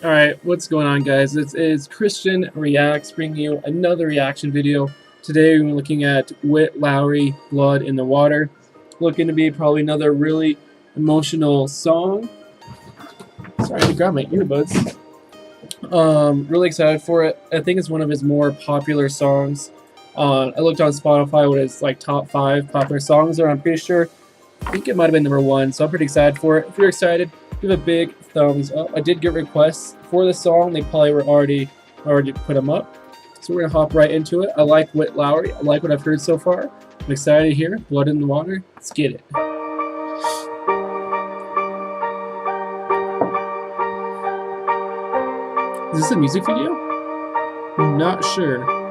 Alright, what's going on, guys? It's Christian Reacts, bringing you another reaction video. Today we're looking at Witt Lowry, Blood in the Water. Looking to be probably another really emotional song. Sorry to grab my earbuds. Really excited for it. I think it's one of his more popular songs. I looked on Spotify what his top 5 popular songs are. I'm pretty sure, I think it might have been number 1, so I'm pretty excited for it. If you're excited, give a big thumbs up. I did get requests for this song. They probably were already put them up. So we're gonna hop right into it. I like Witt Lowry. I like what I've heard so far. I'm excited to hear Blood in the Water. Let's get it. Is this a music video? I'm not sure.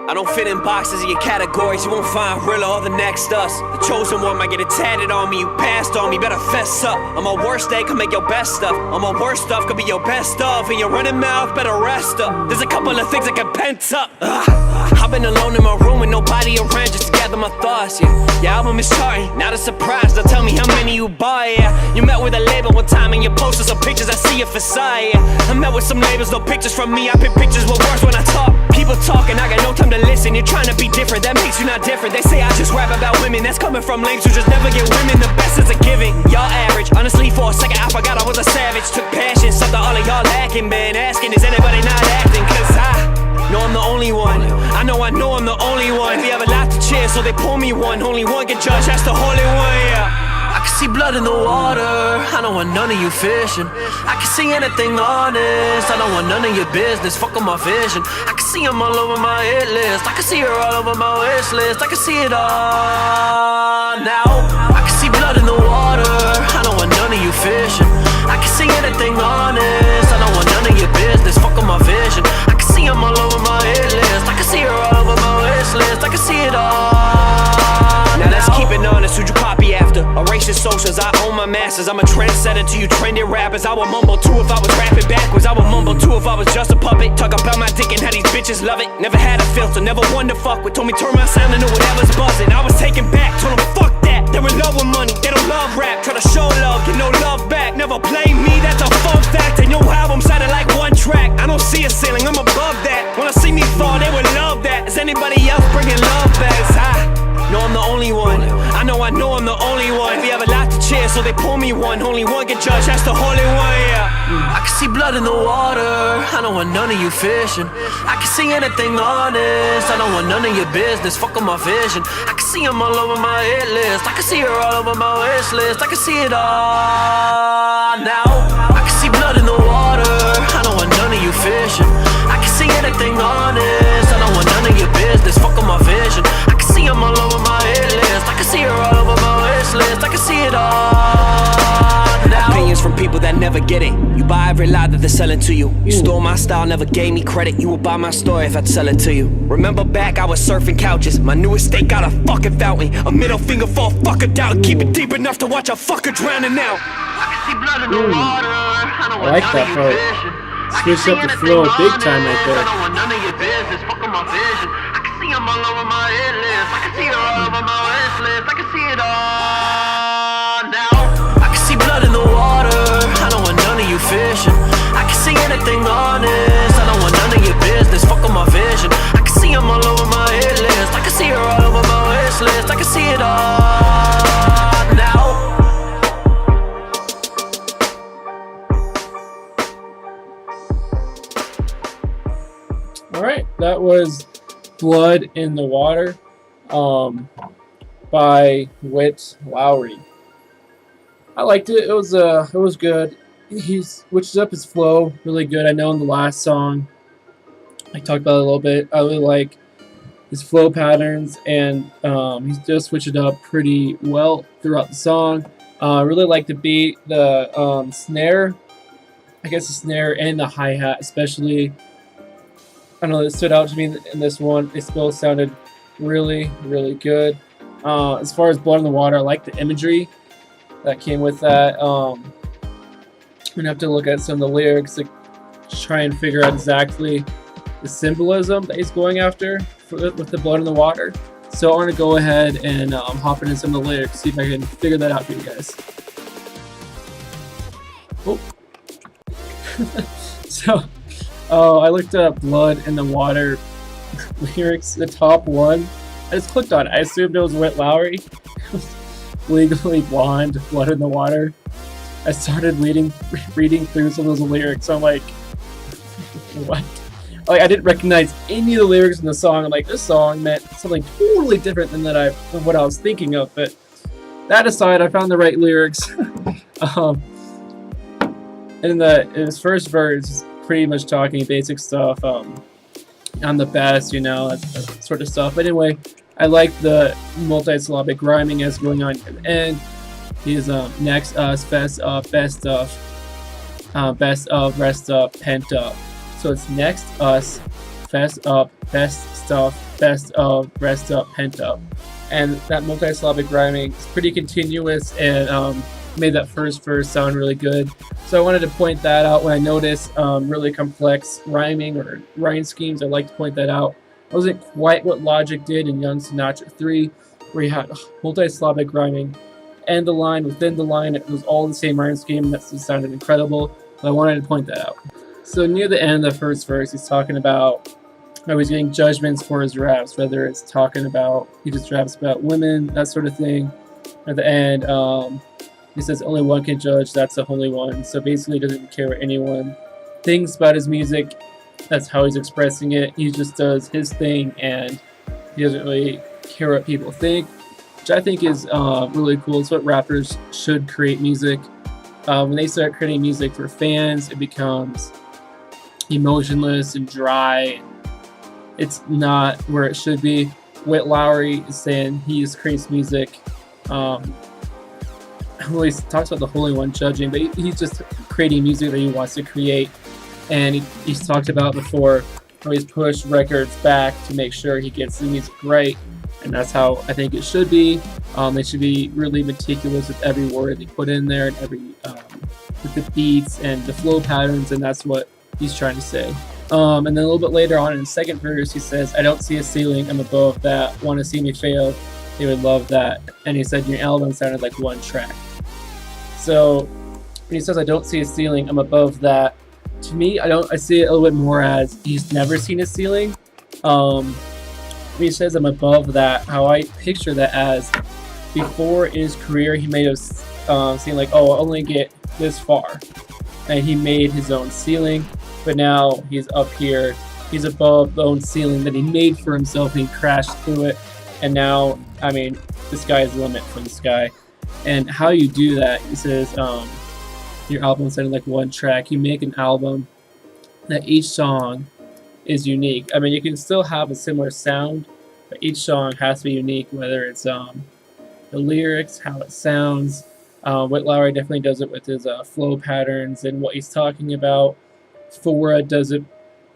I don't fit in boxes of your categories. You won't find Rilla or the next us. The chosen one might get it tatted on me. You passed on me, better fess up. On my worst day, could make your best stuff. On my worst stuff, could be your best of. And your running mouth, better rest up. There's a couple of things that can pent up. I've been alone in my room with nobody around just to gather my thoughts. Your album is charting, not a surprise. They'll tell me how many you buy. You met with a label one time and your posters or pictures. I see your facade. I met with some labels, no pictures from me. I pick pictures with words when I talk. People talking, I got no time to listen. You're trying to be different, that makes you not different. They say I just rap about women, that's coming from lames who just never get women. The best is a giving, y'all average. Honestly, for a second I forgot I was a savage. Took passion, something all of y'all lacking. Been asking, is anybody not acting? Cause I know I'm the only one. I know I'm the only one. If you ever laughed to cheer, so they pull me one. Only one can judge, that's the holy one, yeah. I can see blood in the water. I don't want none of you fishing. I can see anything honest. I don't want none of your business. Fuck on my vision. I can see them all over my hit list. I can see her all over my wish list. I can see it all now. I can see blood in the water. I don't want none of you fishing. I can see anything honest. I don't want none of your business. Fuck on my vision. I can see them all over my hit list. I can see her all over my wish list. I can see it all. Now let's keep it honest, who'd you copy after? Erase your socials, I own my masters. I'm a trendsetter to you trendy rappers. I would mumble too if I was rapping backwards. I would mumble too if I was just a puppet. Talk about my dick and how these bitches love it. Never had a filter, never one to fuck with. Told me turn my sound into whatever's buzzing. I was taken back, told them fuck that. They're in love with money, they don't love rap. Try to show love, get no love back. Never play me, that's a fun fact. And your album sounded like one track. I don't see a ceiling, I'm above that. Wanna see me fall, they would love that. Is anybody else bringing love back? No, I'm the only one. I know I'm the only one. If you ever laughed to cheer, so they pull me one. Only one can judge, that's the holy one, yeah. I can see blood in the water. I don't want none of you fishing. I can see anything honest. I don't want none of your business. Fuck on my vision. I can see them all over my hit list. I can see her all over my wish list. I can see it all now. I can see blood in the water. I don't want none of you fishing. I can see anything honest. I don't want none of your business. Fuck on my vision. I can see them all over my hit list. I can see her all over my wish list. I can see it all now. Opinions from people that never get it. You buy every lie that they're selling to you. You stole my style, never gave me credit. You would buy my story if I'd sell it to you. Remember back, I was surfing couches. My new estate got a fucking fountain. A middle finger for a fucker doubt. Keep it deep enough to watch a fucker drowning out. I can see blood in the water. I like that part. Switch up the flow big time right there. I don't want none of your business. Fuck on my vision. I can see them all over my hit list. I can see her all over my wish list. I can see it all now. I can see blood in the water. I don't want none of you fishing. I can see anything honest. I don't want none of your business. Fuck on my vision. I can see them all over my hit list. I can see her all over my wish list. I can see it all now. Alright, that was Blood in the Water by Witt Lowry. I liked it. It was good. He switches up his flow really good. I know in the last song I talked about it a little bit. I really like his flow patterns, and he's just switched it up pretty well throughout the song. I really like the beat, the snare. I guess the snare and the hi-hat especially. I don't know, it stood out to me in this one. It still sounded really, really good. As far as Blood in the Water, I like the imagery that came with that. I'm gonna have to look at some of the lyrics to try and figure out exactly the symbolism that he's going after with the blood in the water. So I want to go ahead and hop into some of the lyrics, see if I can figure that out for you guys. Oh. So, I looked up "Blood in the Water" lyrics. The top one, I just clicked on it. I assumed it was Witt Lowry. Legally Blonde, "Blood in the Water." I started reading through some of those lyrics. So I'm like, what? Like, I didn't recognize any of the lyrics in the song. I'm like, this song meant something totally different than what I was thinking of. But that aside, I found the right lyrics. In his first verse, pretty much talking basic stuff. I'm the best, that sort of stuff. But anyway, I like the multi-syllabic rhyming as going on at the end. He's next us, best up, rest up, pent up. So it's next us, best up, best stuff, best of, rest up, pent up. And that multi-syllabic rhyming is pretty continuous and made that first verse sound really good. So I wanted to point that out when I noticed really complex rhyming or rhyme schemes. I like to point that out. It wasn't quite what Logic did in Young Sinatra 3, where he had multi-syllabic rhyming and the line within the line. It was all the same rhyme scheme. That just sounded incredible. But I wanted to point that out. So near the end of the first verse, he's talking about how he's getting judgments for his raps, whether it's talking about, he just raps about women, that sort of thing. At the end, he says only one can judge, that's the only one. So basically he doesn't care what anyone thinks about his music. That's how he's expressing it. He just does his thing and he doesn't really care what people think, which I think is really cool. It's what rappers should create music. When they start creating music for fans, it becomes emotionless and dry. It's not where it should be. Witt Lowry is saying he just creates music. Well, he talks about the Holy One judging, but he's just creating music that he wants to create. And he's talked about before how he's pushed records back to make sure he gets the music right. And that's how I think it should be. They should be really meticulous with every word they put in there and every with the beats and the flow patterns, and that's what he's trying to say. And then a little bit later on in the second verse, he says, I don't see a ceiling, I'm above that. Want to see me fail? They would love that. And he said, your album sounded like one track. So when he says, I don't see a ceiling, I'm above that. To me, I see it a little bit more as he's never seen a ceiling. When he says I'm above that, how I picture that as before in his career, he made us seem like, oh, I'll only get this far. And he made his own ceiling, but now he's up here. He's above the own ceiling that he made for himself and he crashed through it. And now, I mean, the sky is the limit for this guy. And how you do that, he says, your album sounded like one track. You make an album that each song is unique. I mean, you can still have a similar sound, but each song has to be unique, whether it's the lyrics, how it sounds. Witt Lowry definitely does it with his flow patterns and what he's talking about. Fora does it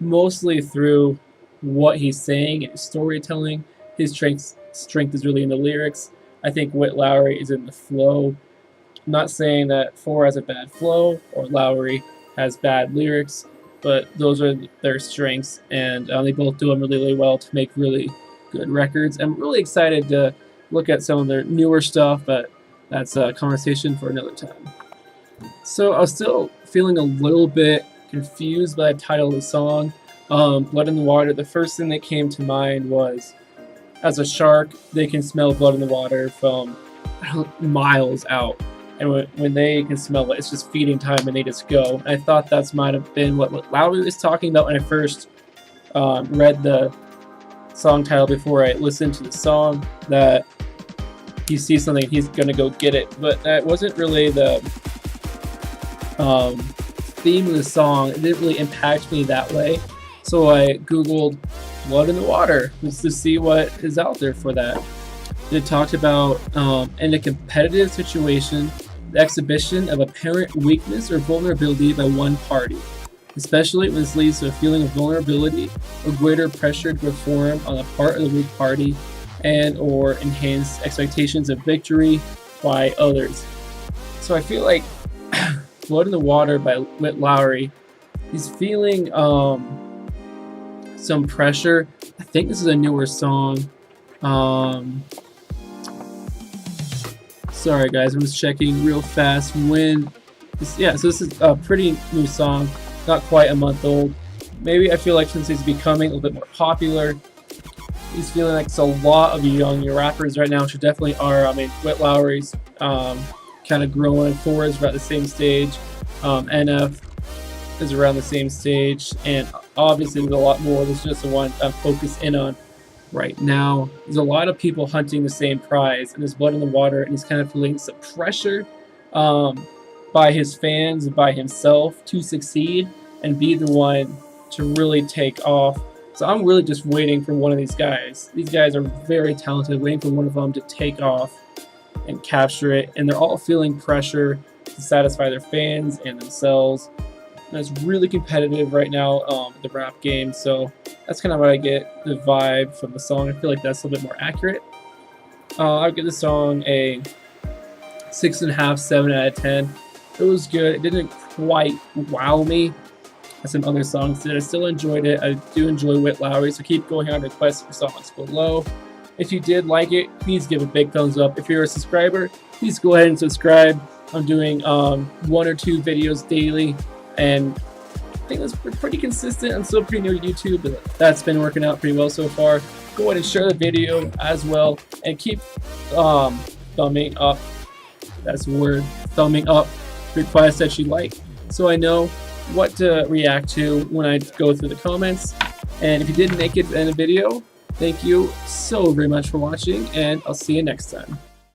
mostly through what he's saying and storytelling. His strength is really in the lyrics. I think Witt Lowry is in the flow. I'm not saying that Fora has a bad flow or Lowry has bad lyrics, but those are their strengths, and they both do them really, really well to make really good records. I'm really excited to look at some of their newer stuff, but that's a conversation for another time. So I was still feeling a little bit confused by the title of the song, Blood in the Water. The first thing that came to mind was, as a shark, they can smell blood in the water from miles out. And when they can smell it, it's just feeding time and they just go. And I thought that might have been what Lowry was talking about when I first read the song title before I listened to the song, that he sees something, he's going to go get it. But that wasn't really the theme of the song. It didn't really impact me that way. So I Googled Blood in the Water just to see what is out there for that. It talked about in a competitive situation, the exhibition of apparent weakness or vulnerability by one party, especially when this leads to a feeling of vulnerability or greater pressure to perform on the part of the weak party and or enhance expectations of victory by others. So I feel like Blood in the Water by Witt Lowry, he's feeling some pressure. I think this is a newer song. Sorry guys, I'm just checking real fast when Yeah, so this is a pretty new song, not quite a month old. Maybe I feel like since he's becoming a little bit more popular, he's feeling like it's a lot of young rappers right now, which definitely are. I mean, Witt Lowry's kind of growing, Thor is about the same stage, NF is around the same stage, and obviously there's a lot more. There's just the one I'm focused in on right now. There's a lot of people hunting the same prize, and there's blood in the water, and he's kind of feeling some pressure by his fans, by himself to succeed and be the one to really take off. So I'm really just waiting for one of these guys. These guys are very talented, waiting for one of them to take off and capture it, and they're all feeling pressure to satisfy their fans and themselves. And it's really competitive right now, the rap game, so that's kind of what I get the vibe from the song. I feel like that's a little bit more accurate. I'll give the song a 6.5, 7 out of 10. It was good. It didn't quite wow me as some other songs did. I still enjoyed it. I do enjoy Witt Lowry, so keep going on requests for songs below. If you did like it, please give a big thumbs up. If you're a subscriber, please go ahead and subscribe. I'm doing 1 or 2 videos daily, and I think that's pretty consistent. I'm still pretty new to YouTube, but that's been working out pretty well so far. Go ahead and share the video as well, and keep thumbing up. That's the word, thumbing up requests that you like, so I know what to react to when I go through the comments. And if you didn't make it in a video, thank you so very much for watching, and I'll see you next time.